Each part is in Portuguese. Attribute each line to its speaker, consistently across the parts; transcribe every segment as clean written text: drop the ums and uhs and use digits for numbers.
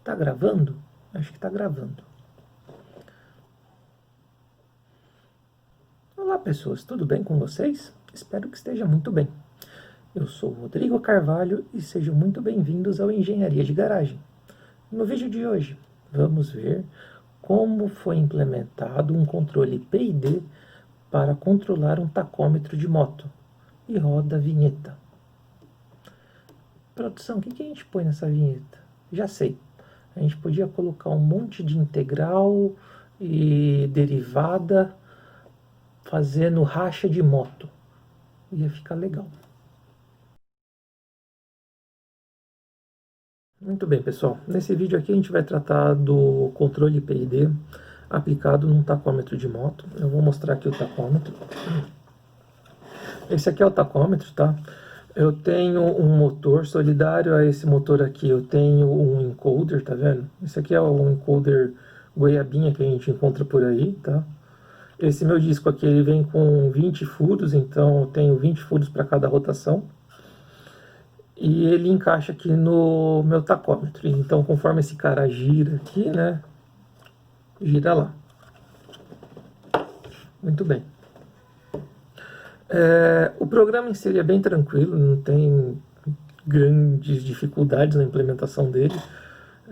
Speaker 1: Tá gravando? Acho que tá gravando. Olá, pessoas, tudo bem com vocês? Espero que esteja muito bem. Eu sou o Rodrigo Carvalho e sejam muito bem-vindos ao Engenharia de Garagem. No vídeo de hoje, vamos ver como foi implementado um controle PID para controlar um tacômetro de moto. E roda a vinheta. Produção, o que a gente põe nessa vinheta? Já sei. A gente podia colocar um monte de integral e derivada fazendo racha de moto. Ia ficar legal. Muito bem, pessoal. Nesse vídeo aqui a gente vai tratar do controle PID aplicado num tacômetro de moto. Eu vou mostrar aqui o tacômetro. Esse aqui é o tacômetro, tá? Eu tenho um motor solidário a esse motor aqui. Eu tenho um encoder, tá vendo? Esse aqui é o encoder goiabinha que a gente encontra por aí, tá? Esse meu disco aqui ele vem com 20 furos, então eu tenho 20 furos para cada rotação. E ele encaixa aqui no meu tacômetro. Então, conforme esse cara gira aqui, né? Gira lá. Muito bem. O programa em si é bem tranquilo, não tem grandes dificuldades na implementação dele.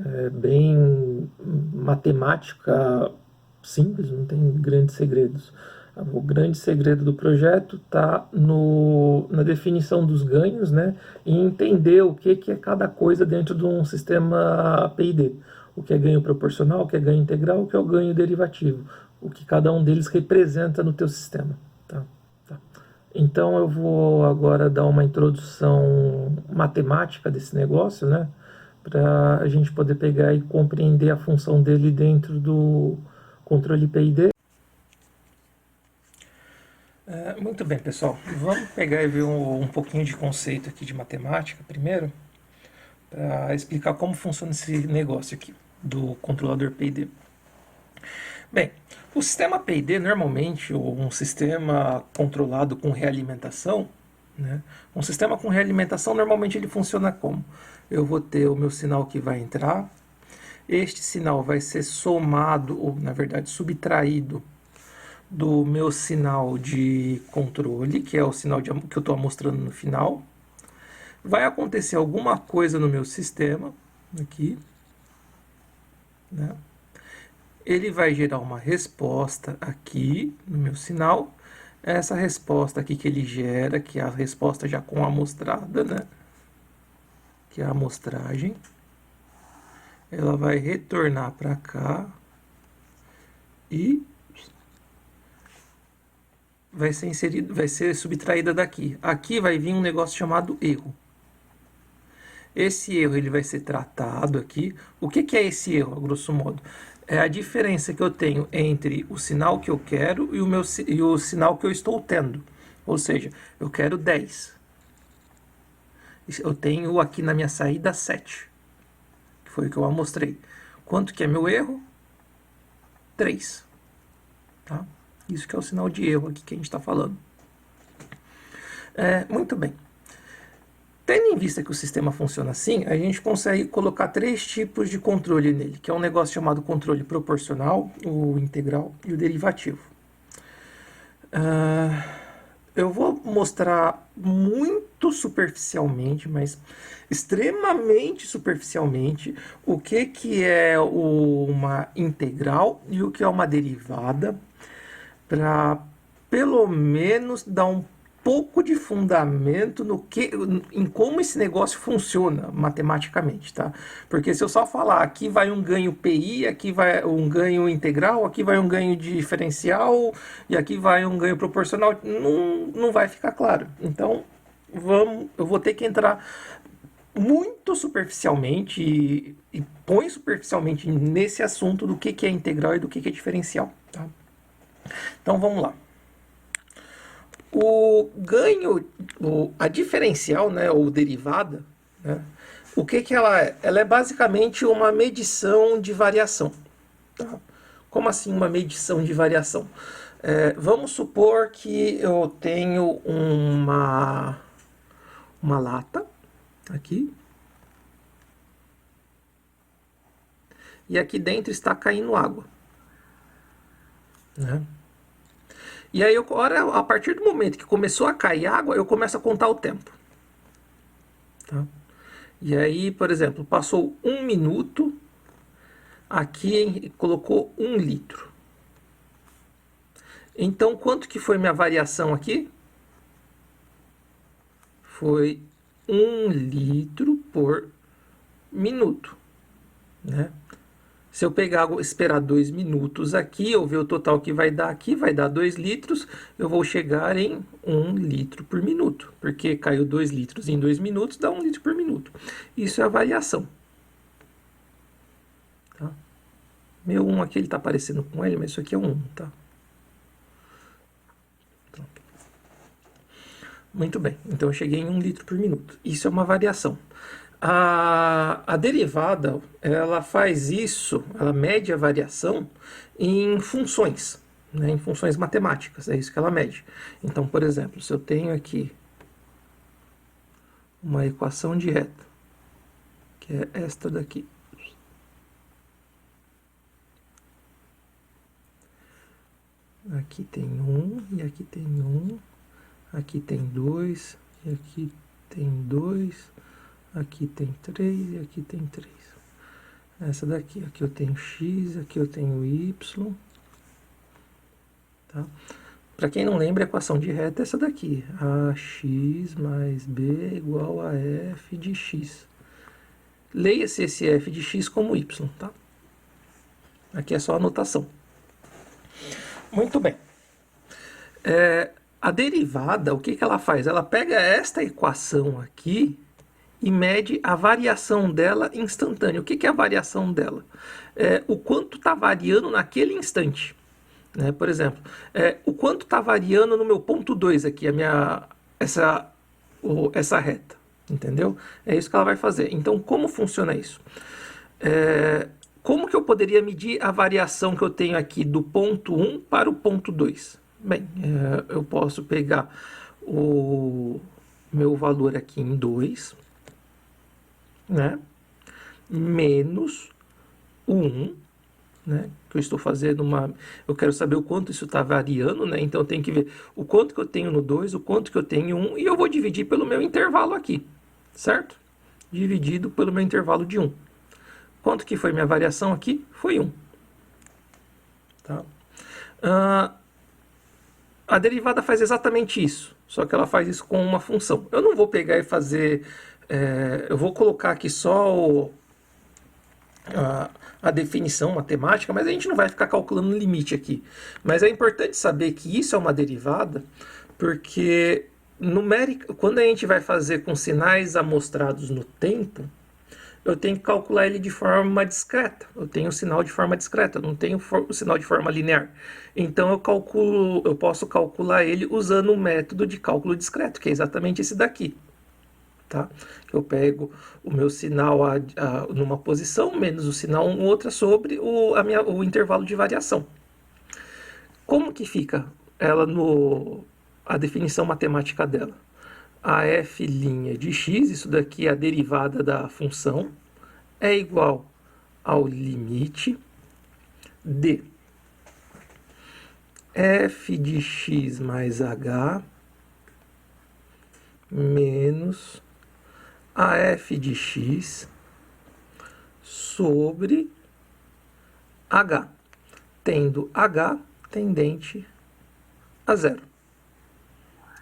Speaker 1: É bem matemática simples, não tem grandes segredos. O grande segredo do projeto está na definição dos ganhos, né, e entender o que é cada coisa dentro de um sistema PID. O que é ganho proporcional, o que é ganho integral, o que é o ganho derivativo. O que cada um deles representa no teu sistema. Tá? Tá. Então eu vou agora dar uma introdução matemática desse negócio, né, para a gente poder pegar e compreender a função dele dentro do controle PID. Muito bem, pessoal. Vamos pegar e ver um pouquinho de conceito aqui de matemática primeiro, para explicar como funciona esse negócio aqui do controlador PID. Bem, o sistema PID normalmente, ou um sistema controlado com realimentação, né? Um sistema com realimentação normalmente ele funciona como? Eu vou ter o meu sinal que vai entrar, este sinal vai ser somado, ou na verdade subtraído do meu sinal de controle, que é o sinal que eu estou mostrando no final. Vai acontecer alguma coisa no meu sistema, aqui, né? Ele vai gerar uma resposta aqui no meu sinal. Essa resposta aqui que ele gera, que é a resposta já com a amostrada, né? Que é a amostragem. Ela vai retornar para cá e vai ser inserido, vai ser subtraída daqui. Aqui vai vir um negócio chamado erro. Esse erro ele vai ser tratado aqui. O que é esse erro, a grosso modo? É a diferença que eu tenho entre o sinal que eu quero e o sinal que eu estou tendo. Ou seja, eu quero 10. Eu tenho aqui na minha saída 7. Que foi o que eu mostrei. Quanto que é meu erro? 3. Tá? Isso que é o sinal de erro aqui que a gente está falando. Muito bem. Tendo em vista que o sistema funciona assim, a gente consegue colocar 3 tipos de controle nele, que é um negócio chamado controle proporcional, o integral e o derivativo. Eu vou mostrar muito superficialmente, mas extremamente superficialmente, o que é uma integral e o que é uma derivada, para pelo menos dar um pouco de fundamento em como esse negócio funciona matematicamente, tá? Porque se eu só falar aqui vai um ganho PI, aqui vai um ganho integral, aqui vai um ganho diferencial e aqui vai um ganho proporcional, não vai ficar claro. Então, eu vou ter que entrar muito superficialmente e põe superficialmente nesse assunto do que é integral e do que é diferencial, tá? Então, vamos lá. O ganho, a diferencial, né, ou derivada, né, o que ela é? Ela é basicamente uma medição de variação. Tá? Como assim uma medição de variação? Vamos supor que eu tenho uma lata aqui. e aqui dentro está caindo água, né? E aí, a partir do momento que começou a cair água, eu começo a contar o tempo. Tá? E aí, por exemplo, passou 1 minuto, aqui colocou 1 litro. Então, quanto que foi minha variação aqui? Foi 1 litro por minuto, né? Se eu pegar, esperar 2 minutos aqui, eu ver o total que vai dar aqui, vai dar 2 litros, eu vou chegar em 1 litro por minuto, porque caiu 2 litros em 2 minutos, dá 1 litro por minuto. Isso é a variação. Tá? Meu 1 aqui, ele está parecendo com ele, mas isso aqui é um 1, tá? Muito bem, então eu cheguei em 1 litro por minuto. Isso é uma variação. A derivada, ela faz isso, ela mede a variação em funções, né, em funções matemáticas, é isso que ela mede. Então, por exemplo, se eu tenho aqui uma equação de reta, que é esta daqui. Aqui tem 1, e aqui tem 1, aqui tem 2, e aqui tem 2, aqui tem 3 e aqui tem 3. Essa daqui, aqui eu tenho x, aqui eu tenho y. Tá? Para quem não lembra, a equação de reta é essa daqui. Ax mais b igual a f de x. Leia-se esse f de x como y. Tá? Aqui é só a anotação. Muito bem. A derivada, o que ela faz? Ela pega esta equação aqui e mede a variação dela instantânea. O que é a variação dela? O quanto está variando naquele instante. Né? Por exemplo, o quanto está variando no meu ponto 2 aqui, essa reta. Entendeu? É isso que ela vai fazer. Então, como funciona isso? Como que eu poderia medir a variação que eu tenho aqui do ponto 1 para o ponto 2? Bem, eu posso pegar o meu valor aqui em 2, né? Menos o 1, né? Que eu estou fazendo eu quero saber o quanto isso está variando, né? Então eu tenho que ver o quanto que eu tenho no 2, o quanto que eu tenho em 1, e eu vou dividir pelo meu intervalo aqui, certo? Dividido pelo meu intervalo de 1. Quanto que foi minha variação aqui? Foi 1. Tá? A derivada faz exatamente isso, só que ela faz isso com uma função. Eu não vou pegar e fazer... eu vou colocar aqui só a definição matemática, mas a gente não vai ficar calculando o limite aqui. Mas é importante saber que isso é uma derivada, porque quando a gente vai fazer com sinais amostrados no tempo, eu tenho que calcular ele de forma discreta. Eu tenho o sinal de forma discreta, eu não tenho o sinal de forma linear. Então eu posso calcular ele usando o método de cálculo discreto, que é exatamente esse daqui. Tá? Eu pego o meu sinal numa posição, menos o sinal em outra, sobre o intervalo de variação. Como que fica a definição matemática dela? A f' de x, isso daqui é a derivada da função, é igual ao limite de f de x mais h menos a f de x sobre h, tendo h tendente a zero.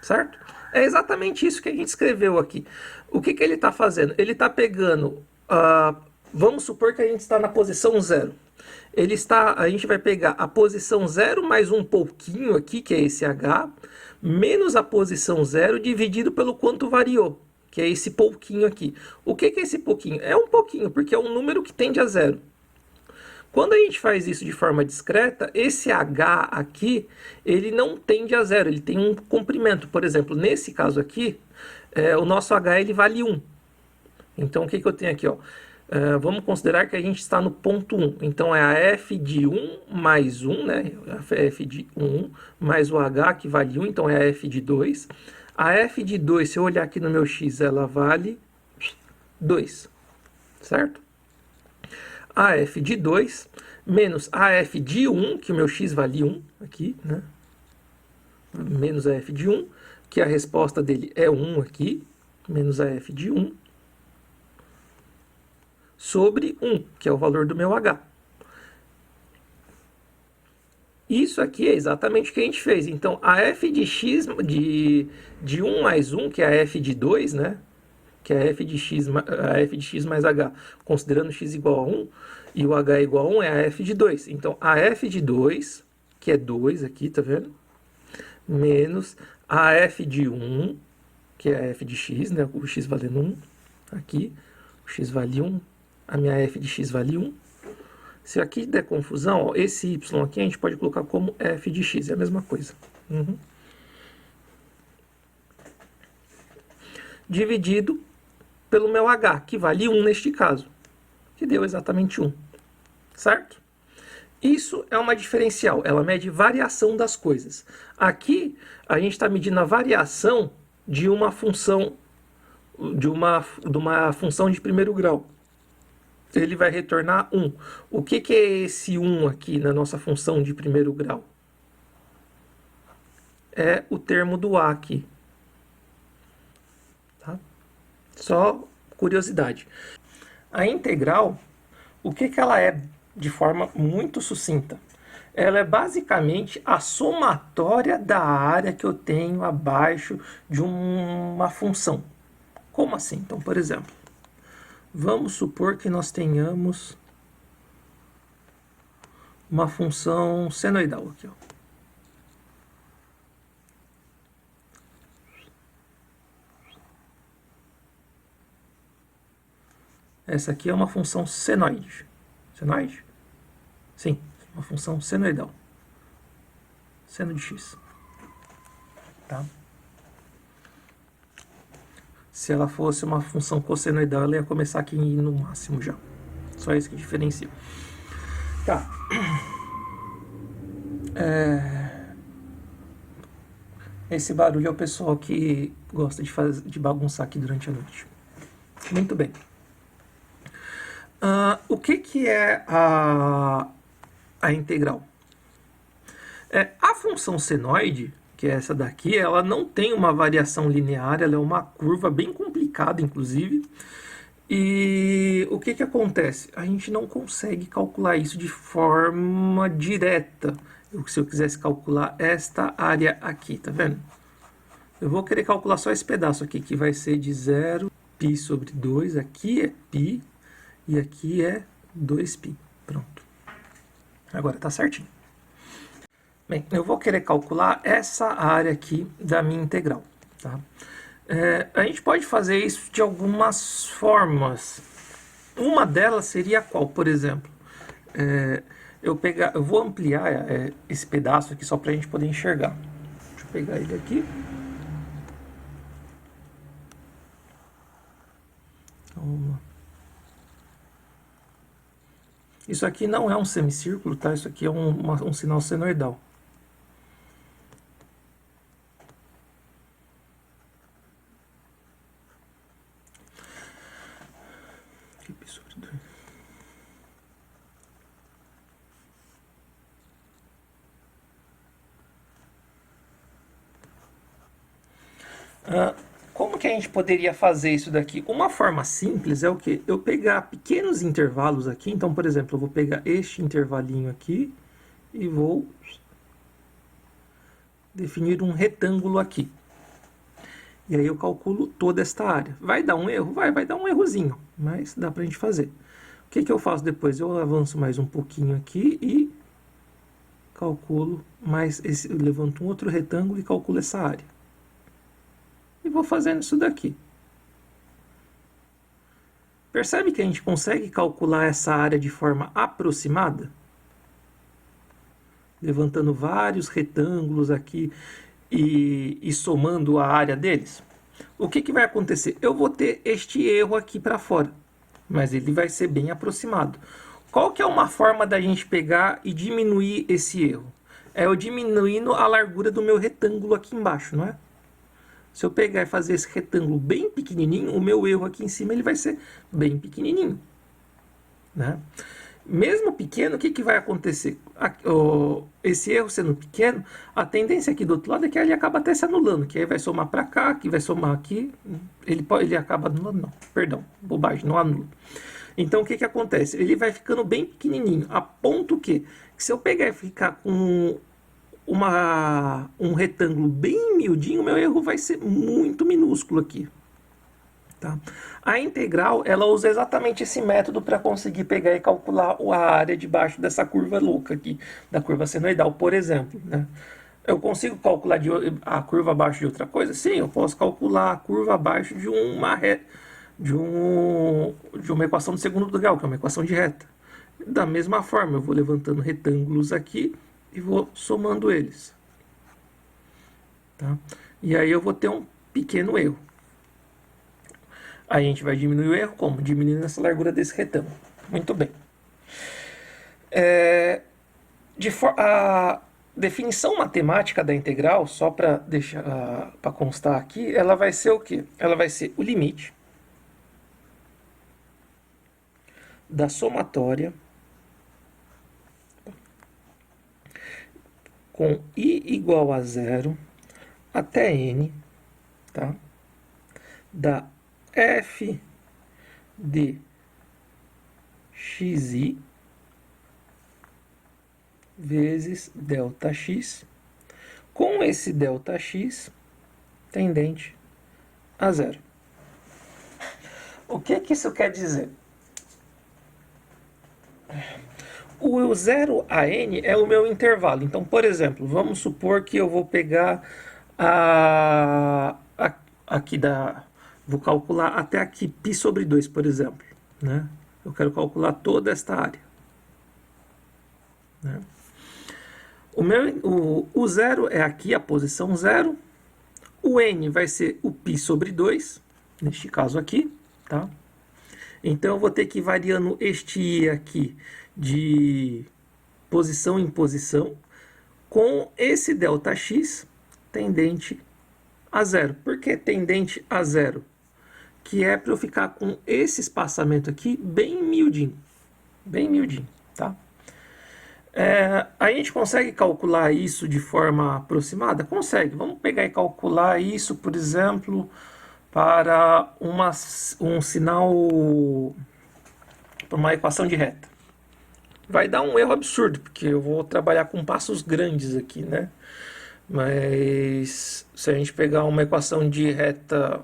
Speaker 1: Certo? É exatamente isso que a gente escreveu aqui. O que ele está fazendo? Ele está pegando... vamos supor que a gente está na posição 0. A gente vai pegar a posição 0 mais um pouquinho aqui, que é esse h, menos a posição 0 dividido pelo quanto variou, que é esse pouquinho aqui. O que é esse pouquinho? É um pouquinho, porque é um número que tende a zero. Quando a gente faz isso de forma discreta, esse h aqui, ele não tende a zero, ele tem um comprimento. Por exemplo, nesse caso aqui, o nosso h ele vale 1. Então, o que eu tenho aqui? Ó? Vamos considerar que a gente está no ponto 1. Então, é a f de 1 mais 1, né? A f de 1 mais o h, que vale 1, então é a f de 2. A f de 2, se eu olhar aqui no meu x, ela vale 2, certo? AF de 2 menos AF de 1, que o meu x vale 1 aqui, né? Menos AF de 1, que a resposta dele é 1 aqui, menos AF de 1, sobre 1, que é o valor do meu H. Isso aqui é exatamente o que a gente fez. Então, a f de x de 1 mais 1, que é a f de 2, né? Que é a f de x mais h, considerando x igual a 1, e o h igual a 1, é a f de 2. Então, a f de 2, que é 2 aqui, tá vendo? Menos a f de 1, que é a f de x, né? O x valendo 1, aqui. O x vale 1, a minha f de x vale 1. Se aqui der confusão, ó, esse y aqui a gente pode colocar como f de x, é a mesma coisa. Dividido pelo meu h, que vale 1 neste caso, que deu exatamente 1, certo? Isso é uma diferencial, ela mede variação das coisas. Aqui, a gente está medindo a variação de uma função, de uma função de primeiro grau. Ele vai retornar 1. O que é esse 1 aqui na nossa função de primeiro grau? É o termo do A aqui. Tá? Só curiosidade. A integral, o que ela é de forma muito sucinta? Ela é basicamente a somatória da área que eu tenho abaixo de uma função. Como assim? Então, por exemplo, vamos supor que nós tenhamos uma função senoidal aqui, ó. Essa aqui é uma função senoide. Senoide? Sim, uma função senoidal. Seno de x. Tá? Se ela fosse uma função cossenoidal, ela ia começar aqui no máximo já. Só isso que diferencia. Tá. Esse barulho é o pessoal que gosta de bagunçar aqui durante a noite. Muito bem. O que é a integral? A função senoide, que é essa daqui, ela não tem uma variação linear, ela é uma curva bem complicada, inclusive. E o que acontece? A gente não consegue calcular isso de forma direta. Se eu quisesse calcular esta área aqui, tá vendo? Eu vou querer calcular só esse pedaço aqui, que vai ser de 0, π sobre 2. Aqui é π e aqui é 2π. Pronto. Agora tá certinho. Bem, eu vou querer calcular essa área aqui da minha integral. Tá? A gente pode fazer isso de algumas formas. Uma delas seria qual, por exemplo? Eu vou ampliar esse pedaço aqui só para a gente poder enxergar. Deixa eu pegar ele aqui. Isso aqui não é um semicírculo, tá? Isso aqui é um sinal senoidal. Como que a gente poderia fazer isso daqui? Uma forma simples é o quê? Eu pegar pequenos intervalos aqui. Então, por exemplo, eu vou pegar este intervalinho aqui e vou definir um retângulo aqui. E aí eu calculo toda esta área. Vai dar um erro? Vai dar um errozinho, mas dá pra gente fazer. O que eu faço depois? Eu avanço mais um pouquinho aqui e calculo mais eu levanto um outro retângulo e calculo essa área. E vou fazendo isso daqui. Percebe que a gente consegue calcular essa área de forma aproximada? Levantando vários retângulos aqui e somando a área deles. O que vai acontecer? Eu vou ter este erro aqui para fora, mas ele vai ser bem aproximado. Qual que é uma forma da gente pegar e diminuir esse erro? É eu diminuindo a largura do meu retângulo aqui embaixo, não é? Se eu pegar e fazer esse retângulo bem pequenininho, o meu erro aqui em cima ele vai ser bem pequenininho, né? Mesmo pequeno, o que vai acontecer? Esse erro sendo pequeno, a tendência aqui do outro lado é que ele acaba até se anulando, que aí vai somar para cá, que vai somar aqui, ele acaba anulando, não, perdão, bobagem, não anula. Então o que acontece? Ele vai ficando bem pequenininho, a ponto que se eu pegar e ficar com um retângulo bem miudinho, meu erro vai ser muito minúsculo aqui. Tá? A integral, ela usa exatamente esse método para conseguir pegar e calcular a área debaixo dessa curva louca aqui, da curva senoidal, por exemplo. Né? Eu consigo calcular a curva abaixo de outra coisa? Sim, eu posso calcular a curva abaixo de uma equação de segundo grau, que é uma equação de reta. Da mesma forma, eu vou levantando retângulos aqui e vou somando eles. Tá? E aí eu vou ter um pequeno erro. Aí a gente vai diminuir o erro como? Diminuindo essa largura desse retângulo. Muito bem. A definição matemática da integral, só para deixar para constar aqui, ela vai ser o quê? Ela vai ser o limite da somatória com i igual a zero até n, tá? Da f de xi vezes ΔX, com esse ΔX tendente a zero. O que isso quer dizer? O 0 a n é o meu intervalo. Então, por exemplo, vamos supor que eu vou pegar vou calcular até aqui π sobre 2, por exemplo. Né? Eu quero calcular toda esta área. Né? O zero é aqui, a posição 0. O n vai ser o π sobre 2, neste caso aqui. Tá? Então eu vou ter que ir variando este i aqui de posição em posição com esse ΔX tendente a zero. Por que tendente a zero? Que é para eu ficar com esse espaçamento aqui bem miudinho. Bem miudinho, tá? A gente consegue calcular isso de forma aproximada? Consegue. Vamos pegar e calcular isso, por exemplo, para um sinal, para uma equação de reta. Vai dar um erro absurdo, porque eu vou trabalhar com passos grandes aqui, né? Mas se a gente pegar uma equação de reta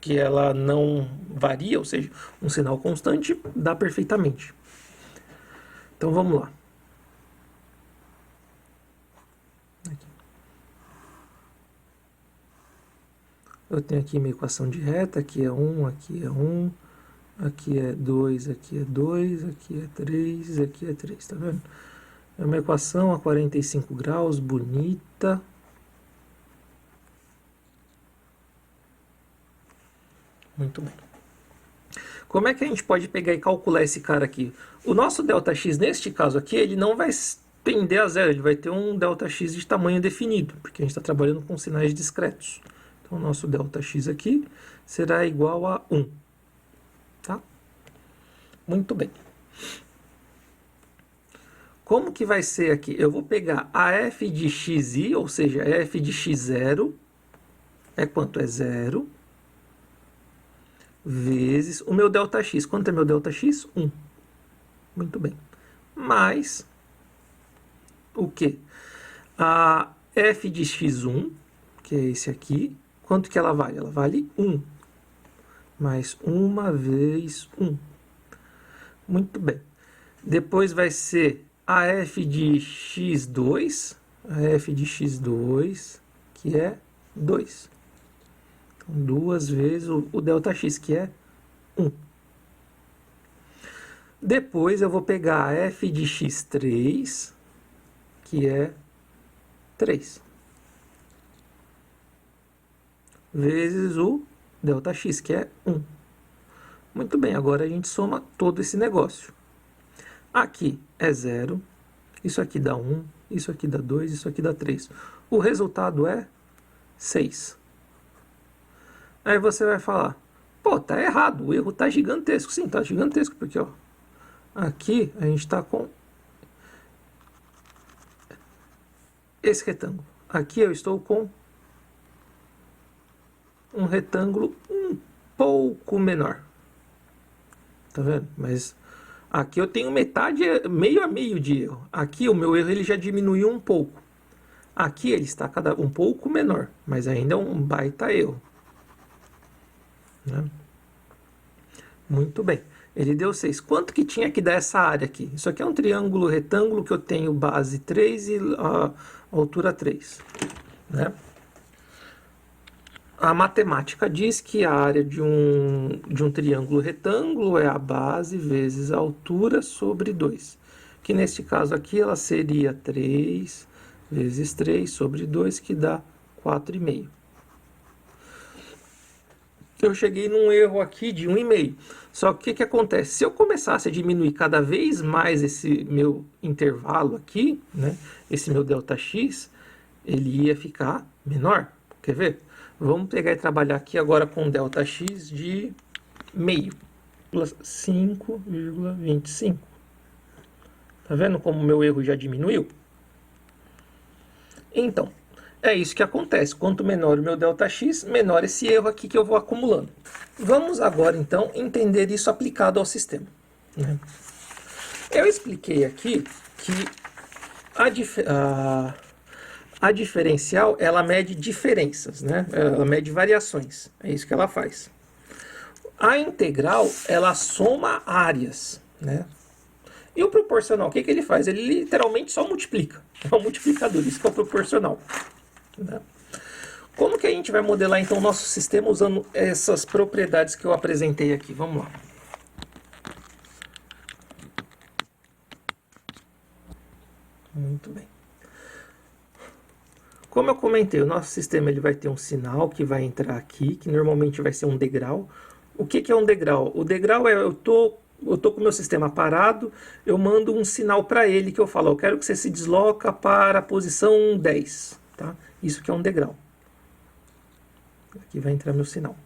Speaker 1: que ela não varia, ou seja, um sinal constante, dá perfeitamente. Então vamos lá. Aqui. Eu tenho aqui minha equação de reta, aqui é 1, aqui é 1, aqui é 2, aqui é 2, aqui é 3, aqui é 3, tá vendo? É uma equação a 45 graus, bonita. Muito bem. Como é que a gente pode pegar e calcular esse cara aqui? O nosso ΔX, neste caso aqui, ele não vai tender a zero, ele vai ter um ΔX de tamanho definido, porque a gente está trabalhando com sinais discretos. Então, o nosso ΔX aqui será igual a 1. Tá? Muito bem. Como que vai ser aqui? Eu vou pegar a f de xi, ou seja, f de x0, é quanto? É 0, vezes o meu ΔX. Quanto é meu ΔX? 1. Muito bem. Mais o quê? A f de x1, que é esse aqui, quanto que ela vale? Ela vale 1. Mais 1 vezes 1. Muito bem. Depois vai ser a f de x2, que é 2. Então, 2 vezes o ΔX, que é 1. Depois eu vou pegar a f de x3, que é 3. Vezes o ΔX, que é 1. Muito bem, agora a gente soma todo esse negócio. Aqui é 0, isso aqui dá 1, isso aqui dá 2, isso aqui dá 3. O resultado é 6. Aí você vai falar, pô, tá errado, o erro tá gigantesco. Sim, tá gigantesco, porque ó, Aqui a gente está com esse retângulo. Aqui eu estou com um retângulo um pouco menor. Tá vendo? Mas aqui eu tenho metade, meio a meio de erro. Aqui o meu erro ele já diminuiu um pouco. Aqui ele está um pouco menor, mas ainda é um baita erro. Né? Muito bem. Ele deu 6. Quanto que tinha que dar essa área aqui? Isso aqui é um triângulo retângulo que eu tenho base 3 e altura 3. Né? A matemática diz que a área de um triângulo retângulo é a base vezes a altura sobre 2. Que neste caso aqui ela seria 3 vezes 3 sobre 2, que dá 4,5. Eu cheguei num erro aqui de 1,5. Só que o que acontece? Se eu começasse a diminuir cada vez mais esse meu intervalo aqui, né, esse meu ΔX, ele ia ficar menor. Quer ver? Vamos pegar e trabalhar aqui agora com ΔX de meio, plus 5,25. Tá vendo como o meu erro já diminuiu? Então, é isso que acontece. Quanto menor o meu ΔX, menor esse erro aqui que eu vou acumulando. Vamos agora, então, entender isso aplicado ao sistema. Né? Eu expliquei aqui que a diferencial, ela mede diferenças, né? Ela mede variações. É isso que ela faz. A integral, ela soma áreas, né? E o proporcional, o que ele faz? Ele literalmente só multiplica. É um multiplicador, isso que é o proporcional. Né? Como que a gente vai modelar então o nosso sistema usando essas propriedades que eu apresentei aqui? Vamos lá. Muito bem. Como eu comentei, o nosso sistema ele vai ter um sinal que vai entrar aqui, que normalmente vai ser um degrau. O que é um degrau? O degrau é eu tô com o meu sistema parado, eu mando um sinal para ele que eu falo, eu quero que você se desloca para a posição 10. Tá? Isso que é um degrau. Aqui vai entrar meu sinal.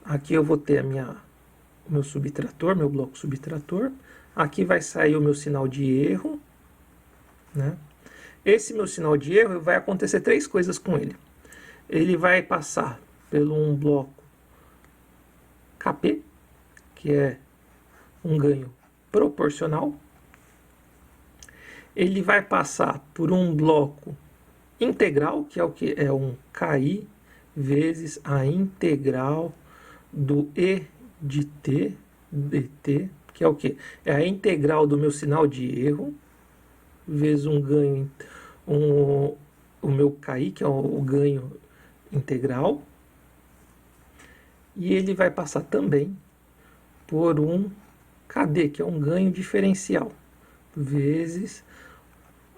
Speaker 1: Aqui eu vou ter meu subtrator, meu bloco subtrator. Aqui vai sair o meu sinal de erro. Né? Esse meu sinal de erro vai acontecer 3 coisas com ele. Ele vai passar pelo um bloco KP, que é um ganho proporcional. Ele vai passar por um bloco integral, que é o que? É um KI vezes a integral do E de T dt, que é o que? É a integral do meu sinal de erro, vezes um ganho, o meu KI, que é o ganho integral. E ele vai passar também por um KD, que é um ganho diferencial, vezes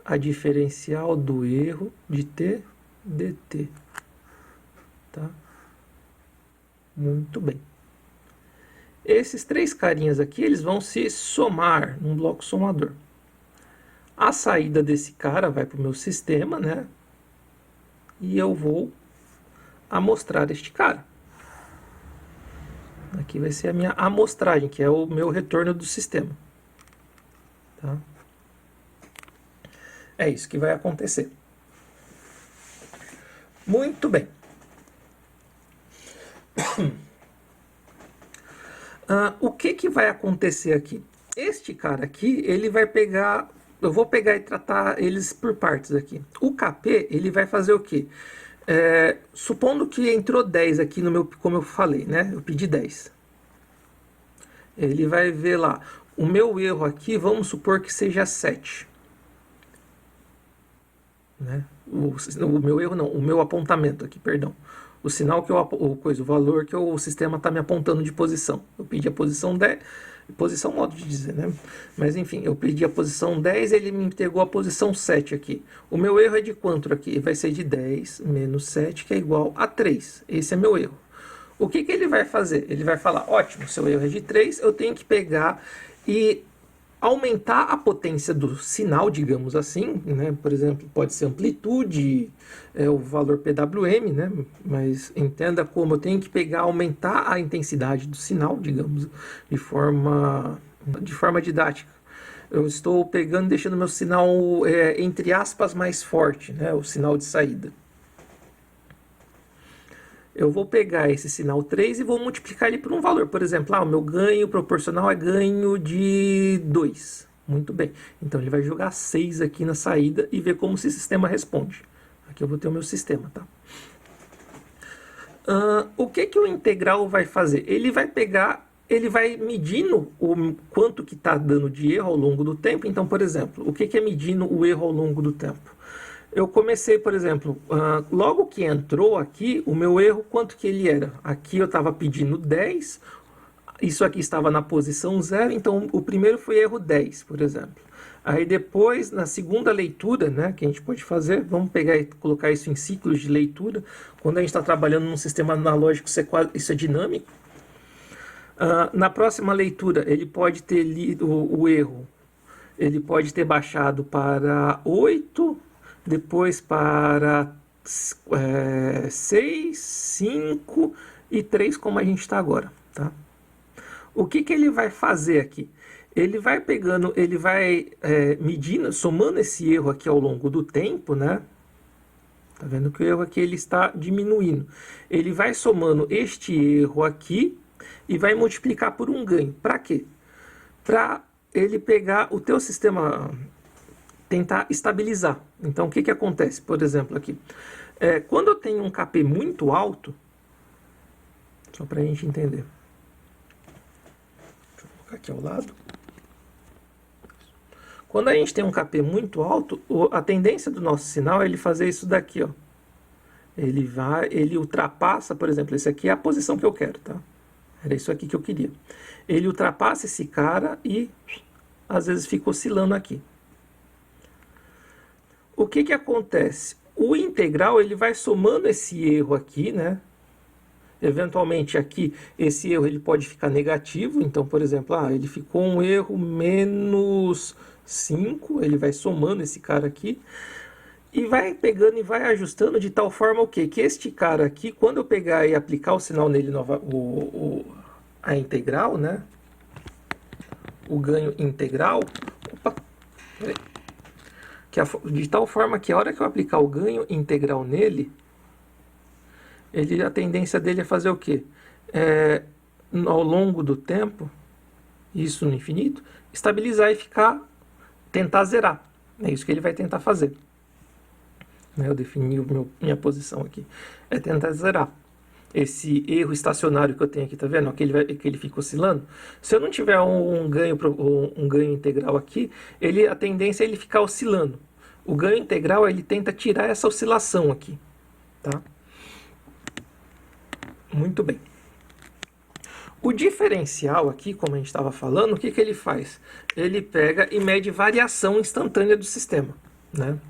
Speaker 1: a diferencial do erro de T dt. Tá? Muito bem. Esses 3 carinhas aqui, eles vão se somar num bloco somador. A saída desse cara vai para o meu sistema, né? E eu vou amostrar este cara. Aqui vai ser a minha amostragem, que é o meu retorno do sistema. Tá? É isso que vai acontecer. Muito bem. O que vai acontecer aqui? Este cara aqui, ele vai pegar... Eu vou pegar e tratar eles por partes aqui. O KP, ele vai fazer o quê? Supondo que entrou 10 aqui no meu, como eu falei, né? Eu pedi 10. Ele vai ver lá. O meu erro aqui, vamos supor que seja 7. Né? O meu erro não, o meu apontamento aqui, perdão. O sinal que o valor que o sistema está me apontando de posição. Eu pedi a posição 10, posição modo de dizer, né? Mas enfim, eu pedi a posição 10, ele me entregou a posição 7 aqui. O meu erro é de quanto aqui? Vai ser de 10 menos 7, que é igual a 3. Esse é meu erro. O que ele vai fazer? Ele vai falar, ótimo, seu erro é de 3, eu tenho que pegar e aumentar a potência do sinal, digamos assim, né? Por exemplo, pode ser amplitude, o valor PWM, né? Mas entenda como eu tenho que pegar, aumentar a intensidade do sinal, digamos, de forma de forma didática. Eu estou pegando, deixando meu sinal, entre aspas, mais forte, né? O sinal de saída. Eu vou pegar esse sinal 3 e vou multiplicar ele por um valor. Por exemplo, o meu ganho proporcional é ganho de 2. Muito bem. Então ele vai jogar 6 aqui na saída e ver como esse sistema responde. Aqui eu vou ter o meu sistema, tá? O que o integral vai fazer? Ele vai pegar, ele vai medindo o quanto que está dando de erro ao longo do tempo. Então, por exemplo, o que é medindo o erro ao longo do tempo? Eu comecei, por exemplo, logo que entrou aqui, o meu erro, quanto que ele era? Aqui eu estava pedindo 10, isso aqui estava na posição 0, então o primeiro foi erro 10, por exemplo. Aí depois, na segunda leitura, né, que a gente pode fazer, vamos pegar e colocar isso em ciclos de leitura. Quando a gente está trabalhando num sistema analógico, isso é dinâmico. Na próxima leitura, ele pode ter lido o erro, ele pode ter baixado para 8, depois para 6, 5 e 3, como a gente está agora, tá? O que ele vai fazer aqui? Ele vai pegando, ele vai medindo, somando esse erro aqui ao longo do tempo, né? Tá vendo que o erro aqui ele está diminuindo. Ele vai somando este erro aqui e vai multiplicar por um ganho. Para quê? Para ele pegar o teu sistema, tentar estabilizar. Então o que acontece? Por exemplo aqui, quando eu tenho um KP muito alto, só para a gente entender. Deixa eu colocar aqui ao lado. Quando a gente tem um KP muito alto, a tendência do nosso sinal é ele fazer isso daqui, ó. Ele ultrapassa, por exemplo, esse aqui é a posição que eu quero, tá? Era isso aqui que eu queria. Ele ultrapassa esse cara e às vezes fica oscilando aqui. O que acontece? O integral ele vai somando esse erro aqui, né? Eventualmente aqui esse erro ele pode ficar negativo. Então, por exemplo, ele ficou um erro menos 5, ele vai somando esse cara aqui e vai pegando e vai ajustando de tal forma que este cara aqui, quando eu pegar e aplicar o sinal nele, a integral, né? O ganho integral, de tal forma que a hora que eu aplicar o ganho integral nele, a tendência dele é fazer o quê? Ao longo do tempo, isso no infinito, estabilizar e tentar zerar. É isso que ele vai tentar fazer. Eu defini minha posição aqui. É tentar zerar esse erro estacionário que eu tenho aqui, tá vendo? Que ele fica oscilando. Se eu não tiver um ganho integral aqui, a tendência é ele ficar oscilando. O ganho integral, ele tenta tirar essa oscilação aqui, tá? Muito bem. O diferencial aqui, como a gente estava falando, o que ele faz? Ele pega e mede variação instantânea do sistema, né?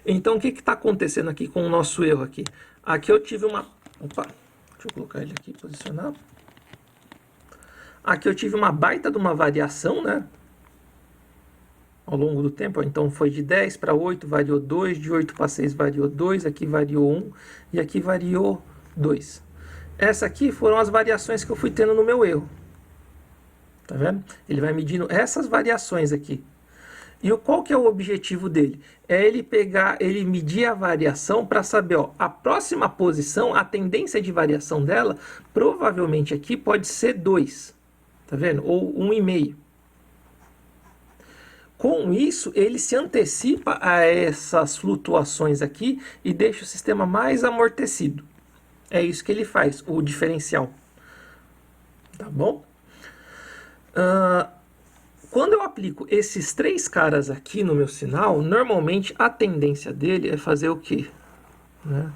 Speaker 1: Então, o que está acontecendo aqui com o nosso erro aqui? Aqui eu tive uma... Opa, deixa eu colocar ele aqui, posicionar. Aqui eu tive uma baita de uma variação, né? Ao longo do tempo. Então, foi de 10 para 8, variou 2. De 8 para 6, variou 2. Aqui variou 1. E aqui variou 2. Essa aqui foram as variações que eu fui tendo no meu erro. Tá vendo? Ele vai medindo essas variações aqui. E qual que é o objetivo dele? É ele medir a variação para saber, a próxima posição, a tendência de variação dela, provavelmente aqui pode ser 2. Tá vendo? Ou 1,5. Com isso, ele se antecipa a essas flutuações aqui e deixa o sistema mais amortecido. É isso que ele faz, o diferencial. Tá bom? Quando eu aplico esses 3 caras aqui no meu sinal, normalmente a tendência dele é fazer o quê? Né?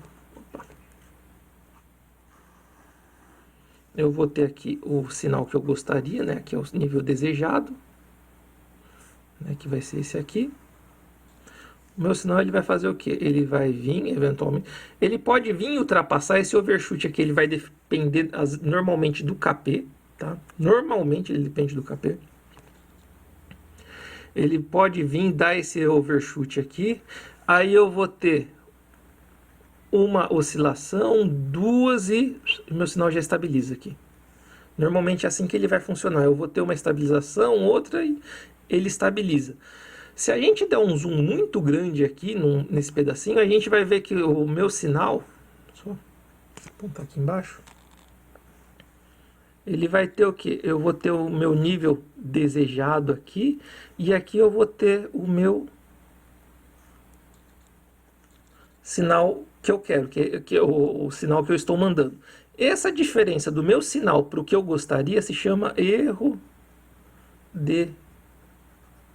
Speaker 1: Eu vou ter aqui o sinal que eu gostaria, né? Que é o nível desejado, né? Que vai ser esse aqui. O meu sinal ele vai fazer o quê? Ele vai vir, eventualmente... Ele pode vir e ultrapassar esse overshoot aqui. Ele vai depender normalmente do KP, tá? Normalmente ele depende do KP. Ele pode vir dar esse overshoot aqui. Aí eu vou ter uma oscilação, 2 e meu sinal já estabiliza aqui. Normalmente é assim que ele vai funcionar. Eu vou ter uma estabilização, outra e ele estabiliza. Se a gente der um zoom muito grande aqui nesse pedacinho, a gente vai ver que o meu sinal, só apontar aqui embaixo, ele vai ter o que? Eu vou ter o meu nível desejado aqui, e aqui eu vou ter o meu sinal que eu quero, que é o sinal que eu estou mandando. Essa diferença do meu sinal para o que eu gostaria se chama erro de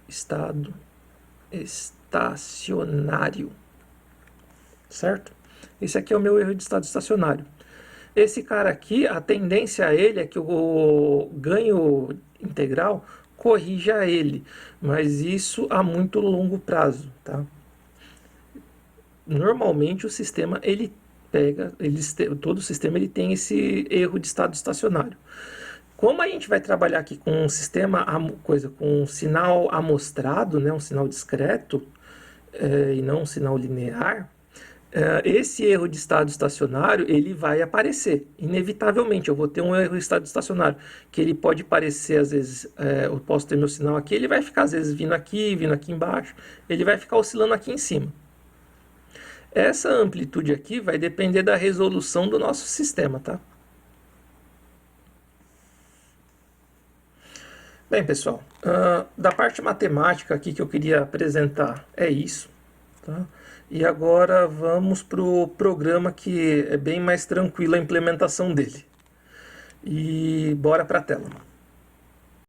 Speaker 1: estado estacionário, certo? Esse aqui é o meu erro de estado estacionário. Esse cara aqui, a tendência a ele é que o ganho integral corrija ele, mas isso a muito longo prazo, tá? Normalmente o sistema ele pega, todo o sistema ele tem esse erro de estado estacionário. Como a gente vai trabalhar aqui com um sistema, com um sinal amostrado, né, um sinal discreto, e não um sinal linear, esse erro de estado estacionário ele vai aparecer. Inevitavelmente, eu vou ter um erro de estado estacionário, que ele pode parecer, às vezes, eu posso ter meu sinal aqui, ele vai ficar, às vezes, vindo aqui embaixo, ele vai ficar oscilando aqui em cima. Essa amplitude aqui vai depender da resolução do nosso sistema, tá? Bem, pessoal, da parte matemática aqui que eu queria apresentar é isso, tá? E agora vamos para o programa que é bem mais tranquilo a implementação dele. E bora para a tela.